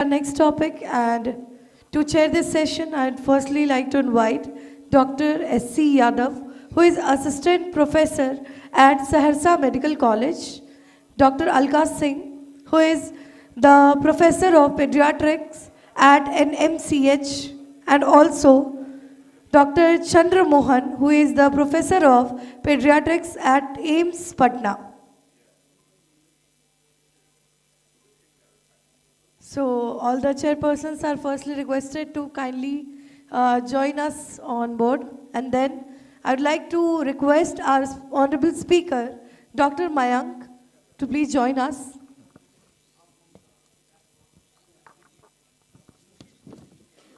Our next topic, and to chair this session, I'd firstly like to invite Dr. S.C. Yadav, who is Assistant Professor at Saharsa Medical College, Dr. Alka Singh, who is the Professor of Pediatrics at NMCH, and also Dr. Chandra Mohan, who is the Professor of Pediatrics at AIIMS Patna. So all the chairpersons are firstly requested to kindly join us on board, and then I would like to request our honorable speaker, Dr. Mayank, to please join us.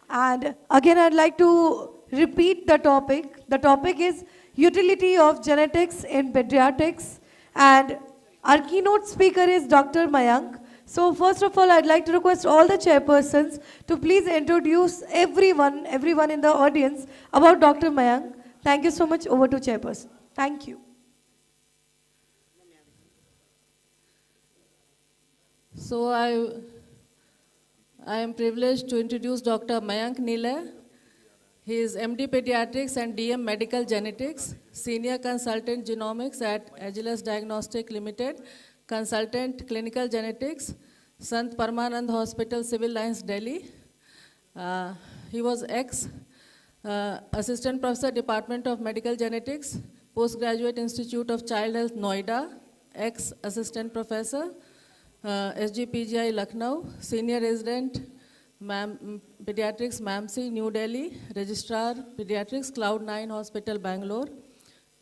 And again, I'd like to repeat the topic. The topic is utility of genetics in pediatrics, and our keynote speaker is Dr. Mayank. So first of all, I'd like to request all the chairpersons to please introduce everyone in the audience about Dr. Mayank. Thank you so much. Over to chairperson. Thank you. So I am privileged to introduce Dr. Mayank Nile. He is MD Pediatrics and DM Medical Genetics, Senior Consultant Genomics at Agilus Diagnostic Limited, Consultant Clinical Genetics, Sant Parmanand Hospital, Civil Lines, Delhi. He was Assistant Professor, Department of Medical Genetics, Postgraduate Institute of Child Health, Noida, Assistant Professor, SGPGI, Lucknow, Senior Resident, Pediatrics, MAMC, New Delhi, Registrar, Pediatrics, Cloud9 Hospital, Bangalore.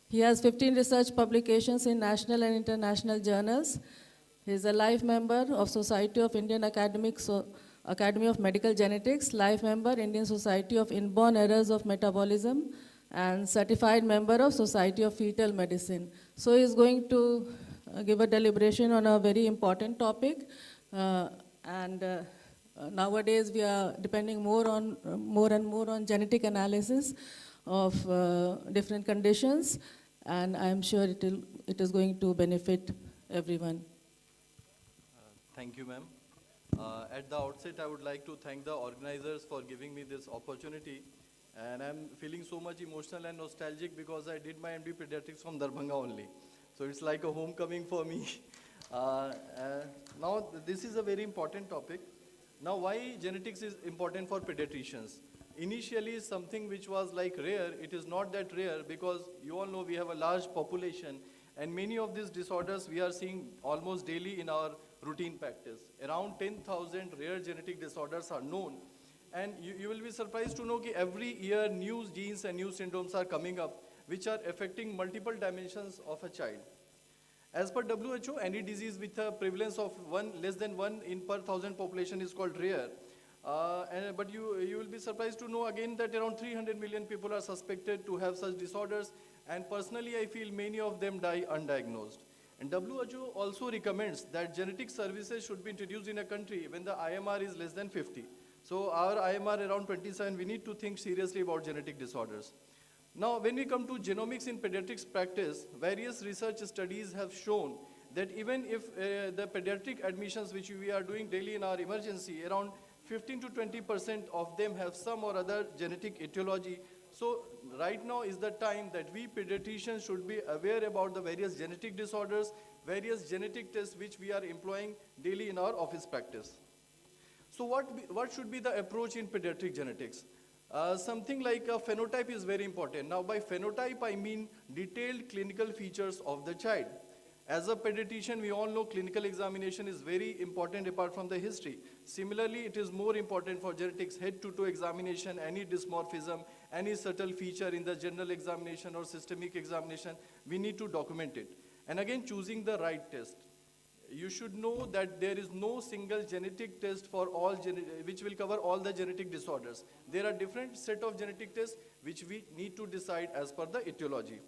He has 15 research publications in national and international journals. He is a life member of Society of Indian Academy of Medical Genetics, life member, Indian Society of Inborn Errors of Metabolism, and certified member of Society of Fetal Medicine. So he is going to give a deliberation on a very important topic. Nowadays we are depending more and more on genetic analysis of different conditions, and I am sure it is going to benefit everyone. Thank you, ma'am. At the outset, I would like to thank the organizers for giving me this opportunity. And I'm feeling so much emotional and nostalgic because I did my MD Pediatrics from Darbhanga only. So it's like a homecoming for me. Now, this is a very important topic. Now, why genetics is important for pediatricians? Initially, something which was like rare, it is not that rare because you all know we have a large population, and many of these disorders we are seeing almost daily in our routine practice. Around 10,000 rare genetic disorders are known, and you will be surprised to know that every year new genes and new syndromes are coming up which are affecting multiple dimensions of a child. As per WHO, any disease with a prevalence of less than 1 in per 1,000 population is called rare. But you will be surprised to know again that around 300 million people are suspected to have such disorders, and personally I feel many of them die undiagnosed. And WHO also recommends that genetic services should be introduced in a country when the IMR is less than 50. So our IMR around 27, we need to think seriously about genetic disorders. Now, when we come to genomics in pediatrics practice, various research studies have shown that even if the pediatric admissions which we are doing daily in our emergency, around 15 to 20% of them have some or other genetic etiology. So right now is the time that we pediatricians should be aware about the various genetic disorders, various genetic tests which we are employing daily in our office practice. So what should be the approach in pediatric genetics? Something like a phenotype is very important. Now by phenotype I mean detailed clinical features of the child. As a pediatrician, we all know clinical examination is very important apart from the history. Similarly, it is more important for genetics head-to-toe examination, any dysmorphism, any subtle feature in the general examination or systemic examination, we need to document it. And again, choosing the right test. You should know that there is no single genetic test for all which will cover all the genetic disorders. There are different set of genetic tests which we need to decide as per the etiology.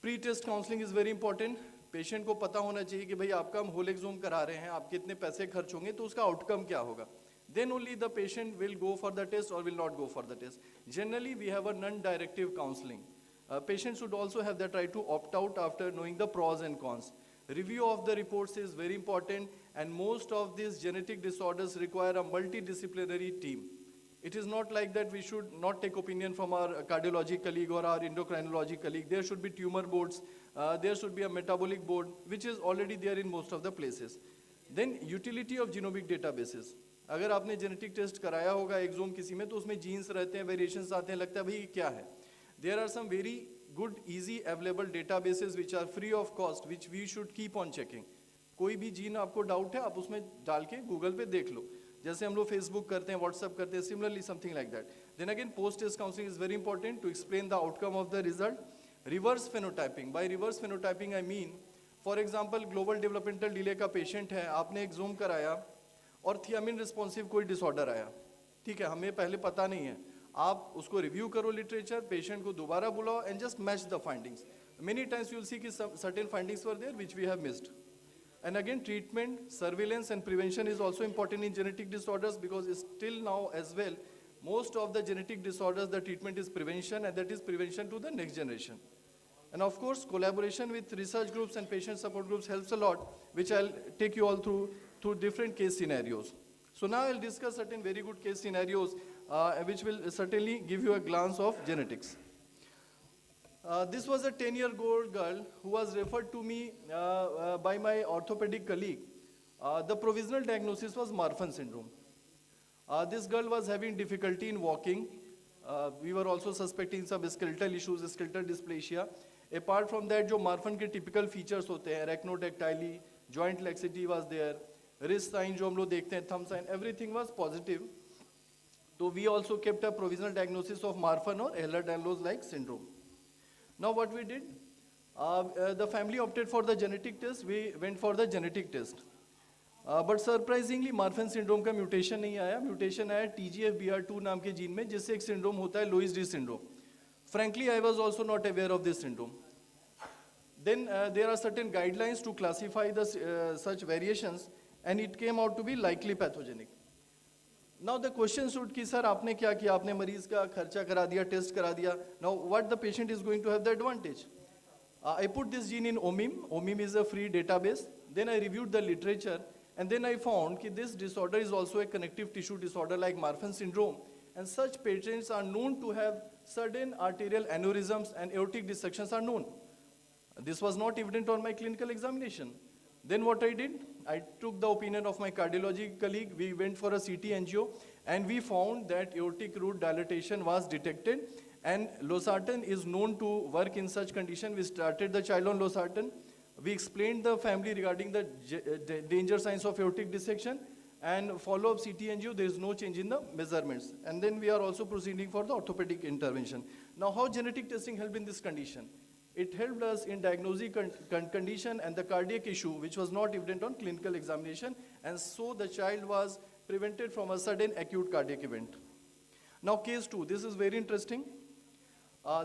Pre-test counseling is very important. Patient को पता होना चाहिए कि भाई आपका हम whole exome करा रहे हैं, आपके इतने पैसे खर्च होंगे तो उसका आउटकम क्या होगा. Then only the patient will go for the test or will not go for the test. Generally, we have a non-directive counseling. Patients should also have that right to opt out after knowing the pros and cons. Review of the reports is very important, and most of these genetic disorders require a multidisciplinary team. It is not like that we should not take opinion from our cardiology colleague or our endocrinology colleague. There should be tumor boards, there should be a metabolic board, which is already there in most of the places. Then utility of genomic databases. अगर आपने genetic test कराया होगा exome किसी में, तो उसमें jeans रहते हैं, वेरिएशंस आते हैं, लगता है भाई क्या है. There are some very good, easy, available databases which are free of cost, which we should keep on checking. कोई भी जीन आपको डाउट है, आप उसमें डाल के गूगल पे देख लो, जैसे हम लोग फेसबुक करते हैं, व्हाट्सएप करते हैं, similarly something like that. Then again post test counselling is very important to explain the outcome of the result. Reverse phenotyping, by reverse phenotyping I mean, for example global developmental delay का patient है, आपने exome कराया और thiamine responsive कोई disorder आया, ठीक है, हमें पहले पता नहीं है, आप उसको रिव्यू करो लिटरेचर, पेशेंट को दोबारा बुलाओ and just match the findings. Many times you will see कि certain findings were there which we have missed. And again, treatment, surveillance and prevention is also important in genetic disorders, because still now as well, most of the genetic disorders, the treatment is prevention, and that is prevention to the next generation. And of course, collaboration with research groups and patient support groups helps a lot, which I'll take you all through different case scenarios. So now I'll discuss certain very good case scenarios, which will certainly give you a glance of genetics. This was a 10-year-old girl who was referred to me by my orthopedic colleague. The provisional diagnosis was Marfan syndrome. This girl was having difficulty in walking. We were also suspecting some skeletal issues, skeletal dysplasia. Apart from that, जो Marfan के typical features होते हैं, arachnodactyly, joint laxity was there, wrist sign जो हम लोग देखते हैं, thumb sign, everything was positive. So we also kept a provisional diagnosis of Marfan or Ehlers-Danlos-like syndrome. Now what we did, the family opted for the genetic test, we went for the genetic test. But surprisingly, Marfan syndrome का mutation नहीं आया, mutation आया TGFBR2 नाम के gene में, जिससे एक syndrome होता है Loeys Dietz syndrome. Frankly, I was also not aware of this syndrome. Then there are certain guidelines to classify the such variations, and it came out to be likely pathogenic. Now the question should कि sir आपने क्या किया, आपने मरीज का खर्चा करा दिया, टेस्ट करा दिया. Now what the patient is going to have the advantage? I put this gene in OMIM. OMIM is a free database. Then I reviewed the literature, and then I found that this disorder is also a connective tissue disorder like Marfan syndrome, and such patients are known to have sudden arterial aneurysms and aortic dissections are known. This was not evident on my clinical examination. Then what I did, I took the opinion of my cardiology colleague, we went for a CT angio, and we found that aortic root dilatation was detected, and losartan is known to work in such condition. We started the child on losartan. We explained the family regarding the danger signs of aortic dissection, and follow-up CT angio, there is no change in the measurements. And then we are also proceeding for the orthopedic intervention. Now how genetic testing helped in this condition? It helped us in diagnosing condition and the cardiac issue, which was not evident on clinical examination, and so the child was prevented from a sudden acute cardiac event. Now case 2, this is very interesting.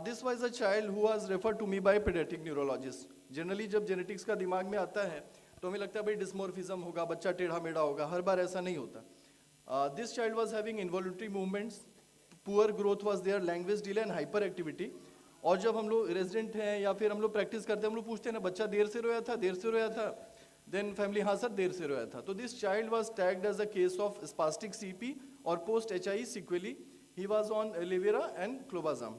This was a child who was referred to me by a pediatric neurologist. Generally जब genetics का दिमाग में आता है, तो हमें लगता है भाई dysmorphism होगा, बच्चा टेढ़ा मेढ़ा होगा, हर बार ऐसा नहीं होता. This child was having involuntary movements, poor growth was there, language delay and hyperactivity. और जब हम लोग रेजिडेंट हैं या फिर हम लोग प्रैक्टिस करते हैं, हम लोग पूछते हैं ना बच्चा देर से रोया था, देर से रोया था, देन फैमिली हाँ सर देर से रोया था. तो this child was tagged as a case of spastic CP और post HI sequelae. He was on Levera and clobazam.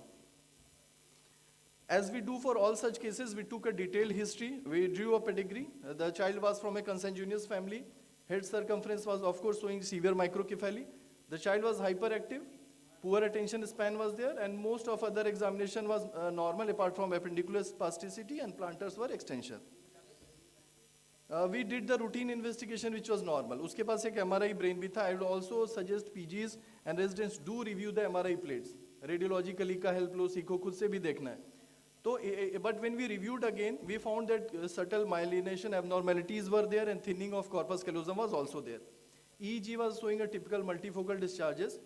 As we do for all such cases, we took a detailed history, we drew a pedigree. The child was from a consanguineous family. Head circumference was of course showing severe microcephaly. The child was hyperactive. Poor attention span was there, and most of other examination was normal apart from appendicular spasticity and plantars were extension. We did the routine investigation which was normal. उसके पास एक MRI brain भी था. I would also suggest PGs and residents do review the MRI plates. Radiologically का help लो, सीखो, खुद से भी देखना है. So, but when we reviewed again, we found that subtle myelination abnormalities were there and thinning of corpus callosum was also there. EEG was showing a typical multifocal discharges.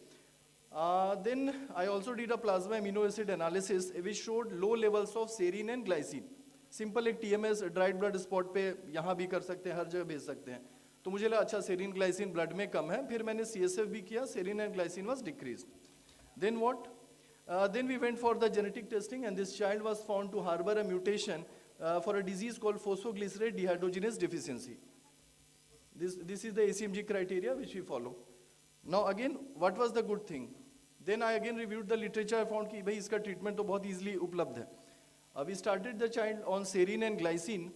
Then I also did a plasma amino acid analysis which showed low levels of serine and glycine. Simple एक TMS dried blood spot पे यहाँ भी कर सकते हैं, हर जगह भेज सकते हैं. तो मुझे लगा अच्छा serine glycine blood में कम है. फिर मैंने CSF भी किया, serine and glycine was decreased. Then what? Then we went for the genetic testing, and this child was found to harbor a mutation for a disease called phosphoglycerate dehydrogenase deficiency. This is the ACMG criteria which we follow. Now again, what was the good thing? Then I again reviewed the literature. I found कि भाई इसका treatment तो बहुत easily उपलब्ध है. We started the child on serine and glycine,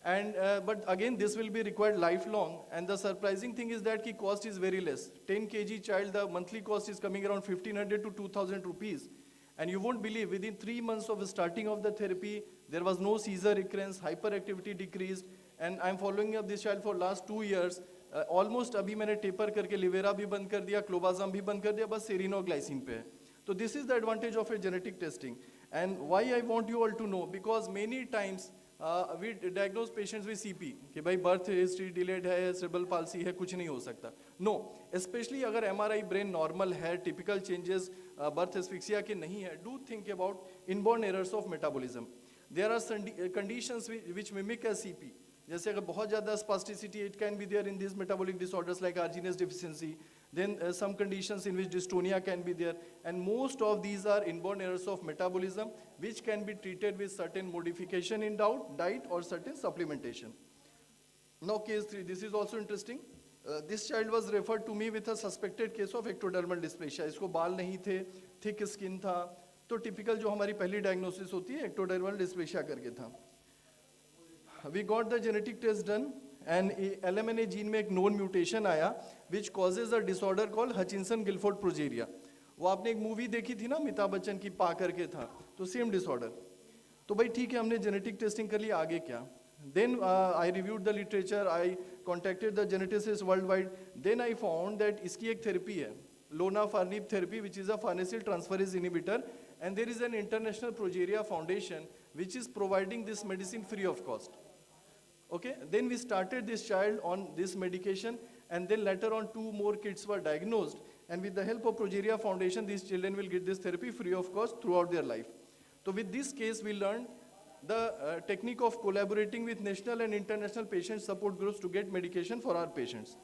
and but again this will be required lifelong. And the surprising thing is that the cost is very less. 10 kg child, the monthly cost is coming around 1500 to 2000 rupees. And you won't believe, within 3 months of the starting of the therapy, there was no seizure recurrence, hyperactivity decreased, and I'm following up this child for last 2 years. Almost अभी मैंने taper करके लिवेरा भी बंद कर दिया, क्लोबाजाम भी बंद कर दिया, बस सेरिन और ग्लाइसिन पे है. So this is the advantage of a genetic testing. And why I want you all to know, because many times we diagnose patients with CP कि भाई birth history delayed है, cerebral palsy है, कुछ नहीं हो सकता. No, especially अगर MRI brain normal है, typical changes birth asphyxia के नहीं है, do think about inborn errors of metabolism. There are some conditions which mimic a CP. जैसे अगर बहुत ज़्यादा spasticity, it can be there in these metabolic disorders like arginase deficiency. Then some conditions in which dystonia can be there, and most of these are inborn errors of metabolism which can be treated with certain modification in diet or certain supplementation. Now case 3, this is also interesting. This child was referred to me with a suspected case of ectodermal dysplasia. इसको बाल नहीं थे, thick skin था, तो typical जो हमारी पहली diagnosis होती है ectodermal dysplasia करके था. We got the genetic test done, and LMNA gene में एक known mutation आया which causes a disorder called Hutchinson-Gilford progeria. वो आपने एक मूवी देखी थी ना अमिताभ बच्चन की, पा करके था, तो सेम डिसऑर्डर. तो भाई ठीक है, हमने जेनेटिक टेस्टिंग कर लिया, आगे क्या? Then I reviewed the literature, I contacted the geneticists worldwide. Then I found that इसकी एक थेरेपी है, lonafarnib therapy, which is a farnesyl transferase inhibitor, and there is an international progeria foundation which is providing this medicine free of cost. Okay, then we started this child on this medication, and then later on 2 more kids were diagnosed, and with the help of Progeria Foundation, these children will get this therapy free of cost throughout their life. So with this case, we learned the technique of collaborating with national and international patient support groups to get medication for our patients.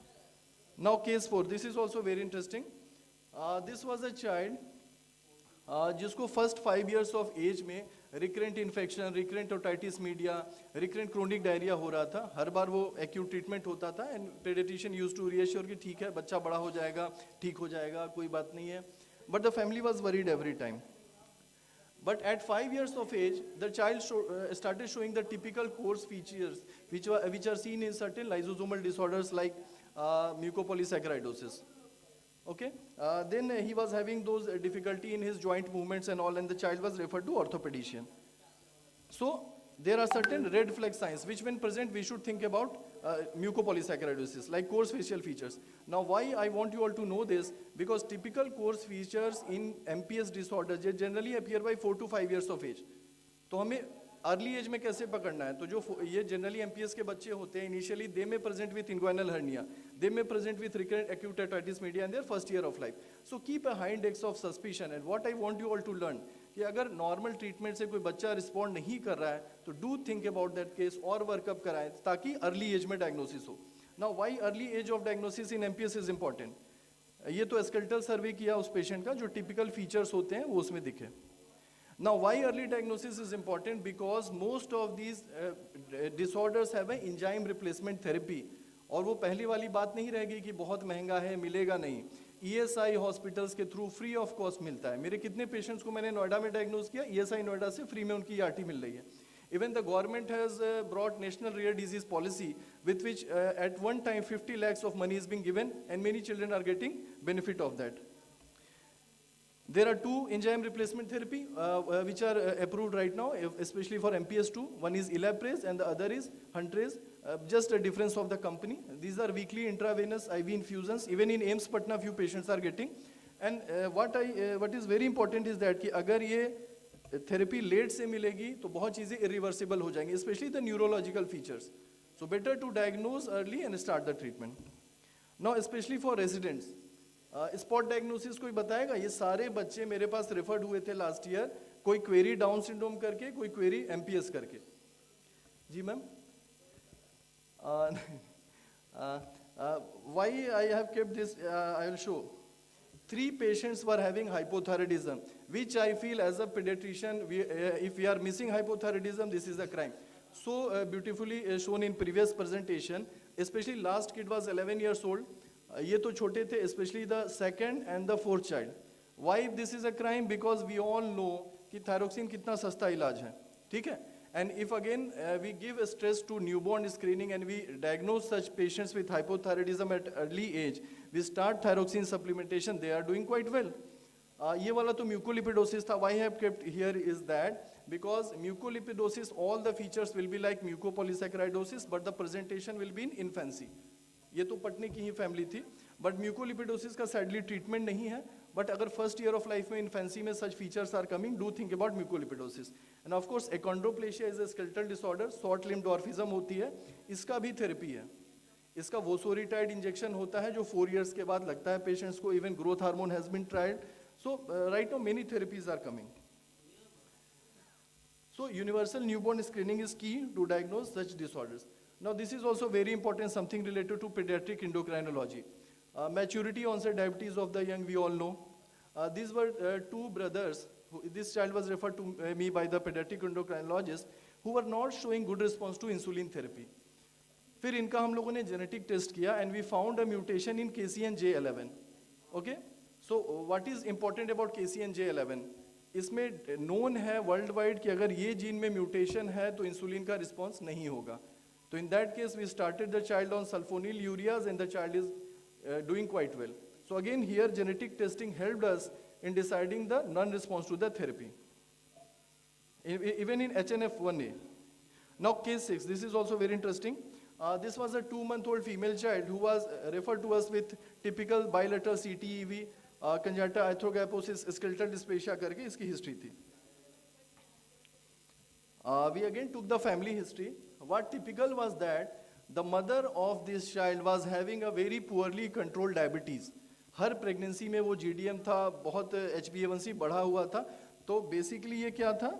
Now case 4, this is also very interesting. This was a child जिसको first 5 years of age में recurrent infection, recurrent otitis media, recurrent chronic diarrhea हो रहा था. हर बार वो acute treatment होता था, and pediatrician used to reassure कि ठीक है, बच्चा बड़ा हो जाएगा, ठीक हो जाएगा, कोई बात नहीं है. But the family was worried every time. But at 5 years of age, the child started showing the typical course features which are seen in certain lysosomal disorders like mucopolysaccharidosis. Okay, then he was having those difficulty in his joint movements and all, and the child was referred to orthopedician. So there are certain red flag signs which when present we should think about mucopolysaccharidosis, like coarse facial features. Now why I want you all to know this, because typical coarse features in MPS disorders they generally appear by 4 to 5 years of age. तो हमें early age में कैसे पकड़ना है? तो जो ये generally MPS के बच्चे होते हैं, initially they may present with inguinal hernia, they may present with recurrent acute otitis media in their first year of life. So keep a high index of suspicion. And what I want you all to learn कि अगर normal treatment से कोई बच्चा respond नहीं कर रहा है तो do think about that case और वर्कअप कराएं ताकि अर्ली एज में डायग्नोसिस हो. Now why early age of diagnosis in MPS is important? ये तो स्केलेटल सर्वे किया उस पेशेंट का, जो टिपिकल फीचर्स होते हैं वो उसमें दिखे. Now, why early diagnosis is important? Because most of these disorders have an enzyme replacement therapy. और वो पहली वाली बात नहीं रहेगी कि बहुत महंगा है, मिलेगा नहीं. ESI हॉस्पिटल्स के थ्रू फ्री ऑफ कॉस्ट मिलता है. मेरे कितने पेशेंट्स को मैंने नोएडा में डायग्नोज किया, ESI नोएडा से फ्री में उनकी ERT मिल रही है. Even the government has brought national rare disease policy with which at one time 50 lakhs of money is being given and many children are getting benefit of that. There are 2 enzyme replacement therapy which are approved right now, especially for MPS II. One is Elaprase and the other is Huntrase, just a difference of the company. These are weekly intravenous IV infusions. Even in AIMS Patna, few patients are getting. And what is very important is that कि अगर ये therapy late से मिलेगी तो बहुत चीज़ें irreversible हो जाएंगी, especially the neurological features. So better to diagnose early and start the treatment. Now, especially for residents. Spot diagnosis कोई बताएगा? ये सारे बच्चे मेरे पास रेफर्ड हुए थे लास्ट ईयर, कोई क्वेरी डाउन सिंड्रोम करके, कोई क्वेरी एमपीएस करके. जी ma'am, why I have kept this, I will show. 3 patients were having hypothyroidism, which I feel as a pediatrician, if we are missing hypothyroidism, this is a crime. So beautifully shown in previous presentation, especially last kid was 11 years old. ये तो छोटे थे, especially the second and the fourth child. Why this is a crime? Because we all know कि thyroxine कितना सस्ता इलाज है, ठीक है? And if again we give a stress to newborn screening and we diagnose such patients with hypothyroidism at early age, we start thyroxine supplementation, they are doing quite well. ये वाला तो mucolipidosis था. Why I have kept here is that because mucolipidosis, all the features will be like mucopolysaccharidosis, but the presentation will be in infancy. ये तो पटने की ही family थी, but म्यूकोलिपिडोसिस का सैडली ट्रीटमेंट नहीं है. बट अगर फर्स्ट ईयर ऑफ लाइफ में इन्फेंसी में such features are coming, do think about mucolipidosis. And of course achondroplasia is a skeletal disorder, short limb dwarfism होती है, इसका भी थेरेपी है. इसका वोसोरिटाइड इंजेक्शन होता है जो 4 इयर्स के बाद लगता है पेशेंट्स को. Even growth hormone has been tried. So right now many therapies are coming. So universal newborn screening is key to diagnose such disorders. Now this is also very important, something related to pediatric endocrinology. Maturity onset diabetes of the young, we all know. These were 2 brothers, this child was referred to me by the pediatric endocrinologist, who were not showing good response to insulin therapy. फिर इनका हम लोगों ने genetic test किया and we found a mutation in KCNJ11. Okay? So what is important about KCNJ11? इसमें known है world wide कि अगर ये जीन में म्यूटेशन है तो इंसुलिन का रिस्पॉन्स नहीं होगा. तो in that case we started the child on sulphonylureas and the child is doing quite well. So again here genetic testing helped us in deciding the non response to the therapy. Even in HNF1A. Now case 6, this is also very interesting. This was a 2-month-old female child who was referred to us with typical bilateral CTEV, congenital arthrogryposis, skeletal dysplasia करके इसकी history थी. We again took the family history. What typical was that the mother of this child was having a very poorly controlled diabetes. Her pregnancy में वो GDM था, बहुत HbA1c बढ़ा हुआ था. तो बेसिकली ये क्या था?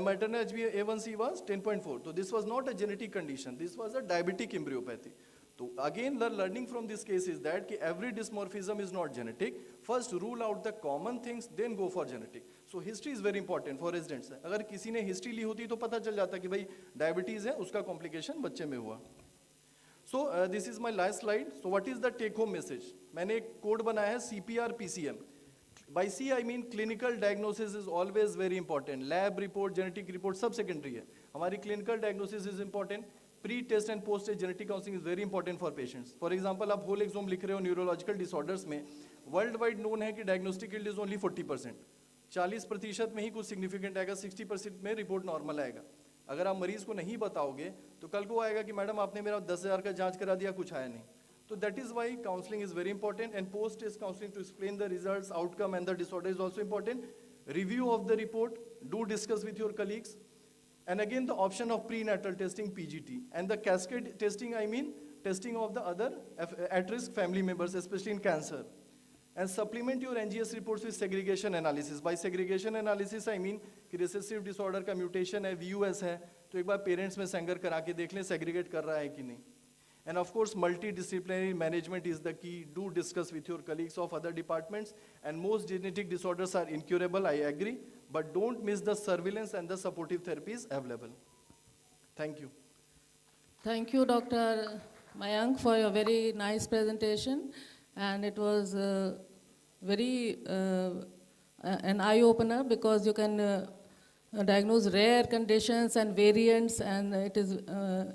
Maternal HbA1c was 10.4. So this was not a genetic condition. This was a diabetic embryopathy. So again, the learning from this case is that every dysmorphism is not genetic. First rule out the common things, then go for genetic. So history is very important for residents. अगर किसी ने history ली होती तो पता चल जाता कि भाई diabetes है, उसका complication बच्चे में हुआ. So this is my last slide. So what is the take home message? मैंने एक कोड बनाया है CPR PCM. By C I mean clinical diagnosis is always very important. Lab report, genetic report सब secondary है. हमारी clinical diagnosis is important. Pre-test and post-test genetic counseling is very important for patients. For example, आप whole exome लिख रहे हो neurological disorders में, worldwide known है कि diagnostic yield is only 40%. 40% में ही कुछ significant आएगा, 60% में रिपोर्ट नॉर्मल आएगा. अगर आप मरीज को नहीं बताओगे तो कल को आएगा कि मैडम आपने मेरा 10,000 का जांच करा दिया, कुछ आया नहीं. So that is why counseling is very important, and post-test counseling to explain the results, outcome and the disorder is also important. Review of the report, do discuss with your colleagues. And again the option of prenatal testing, PGT. And the cascade testing, I mean testing of the other at-risk family members, especially in cancer. And supplement your NGS reports with segregation analysis. By segregation analysis, I mean कि recessive disorder का mutation है, VUS है, तो एक बार parents में Sanger करा के देख लें segregate कर रहा है कि नहीं. And of course, multidisciplinary management is the key. Do discuss with your colleagues of other departments. And most genetic disorders are incurable, I agree. But don't miss the surveillance and the supportive therapies available. Thank you. Thank you, Dr. Mayank, for your very nice presentation. And it was very an eye-opener because you can diagnose rare conditions and variants, and it is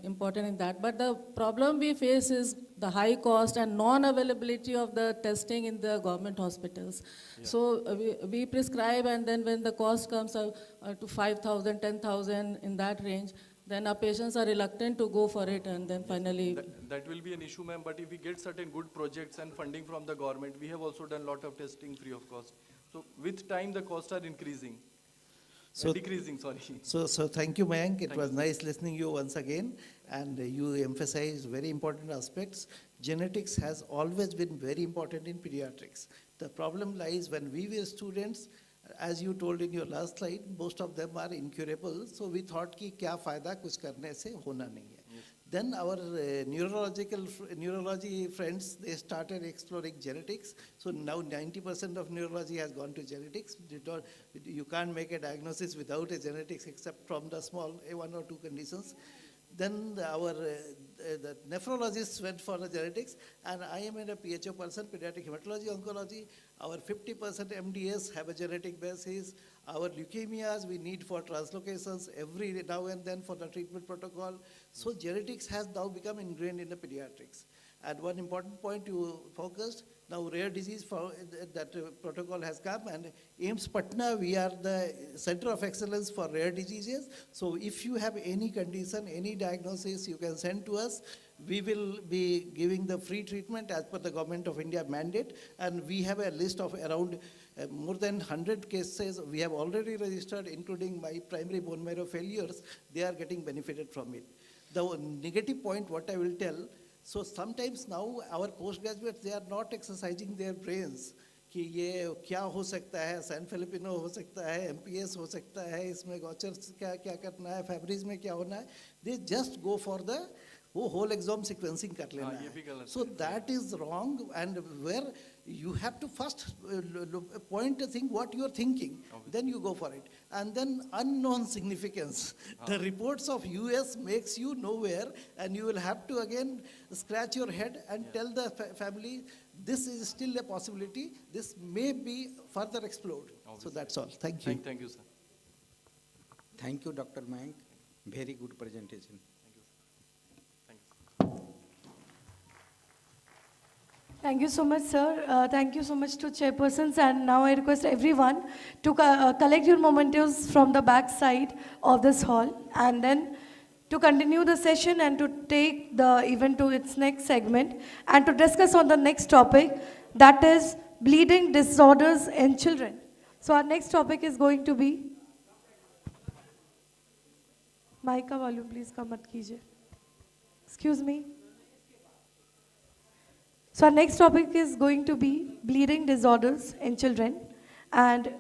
important in that. But the problem we face is the high cost and non-availability of the testing in the government hospitals. Yeah. So we prescribe, and then when the cost comes to 5,000, 10,000 in that range, then our patients are reluctant to go for it, and then finally... That will be an issue, ma'am, but if we get certain good projects and funding from the government, we have also done a lot of testing free of cost. So with time, the costs are increasing. Decreasing, sorry. So thank you, Mayank. It was nice listening to you once again, and you emphasized very important aspects. Genetics has always been very important in pediatrics. The problem lies when we were students, as you told in your last slide, most of them are incurable. So we thought कि क्या फायदा कुछ करने से होना नहीं है. Then our neurology friends, they started exploring genetics. So now 90% of neurology has gone to genetics. You can't make a diagnosis without a genetics except from the small one or two conditions. Then the nephrologists went for the genetics, and I am a PHO person, pediatric hematology oncology. Our 50% MDS have a genetic basis. Our leukemias we need for translocations every now and then for the treatment protocol. So genetics has now become ingrained in the pediatrics. And one important point you focused, now rare disease that protocol has come, and AIIMS Patna, we are the center of excellence for rare diseases. So if you have any condition, any diagnosis, you can send to us. We will be giving the free treatment as per the Government of India mandate, and we have a list of around more than 100 cases we have already registered, including my primary bone marrow failures. They are getting benefited from it. The negative point, what I will tell, so sometimes now our postgraduates, they are not exercising their brains कि ये क्या हो सकता है, San Filipino हो सकता है, MPS हो सकता है, इसमें गॉचर्स क्या करना है, फैब्रिज में क्या होना है. They just go for the वो whole exome sequencing कर लेना है. So that is wrong, and where you have to first point a thing what you are thinking, then you go for it. And then unknown significance. The reports of US makes you nowhere, and you will have to again scratch your head and tell the family, this is still a possibility, this may be further explored. So that's all. Thank you. Thank you, sir. Thank you, Dr. Mayank. Very good presentation. Thank you so much, sir. Thank you so much to chairpersons. And now I request everyone to collect your mementos from the back side of this hall, and then to continue the session and to take the event to its next segment and to discuss on the next topic, that is bleeding disorders in children. So our next topic is going to be, mic का volume please कम मत कीजिए. Excuse me. So our next topic is going to be bleeding disorders in children, and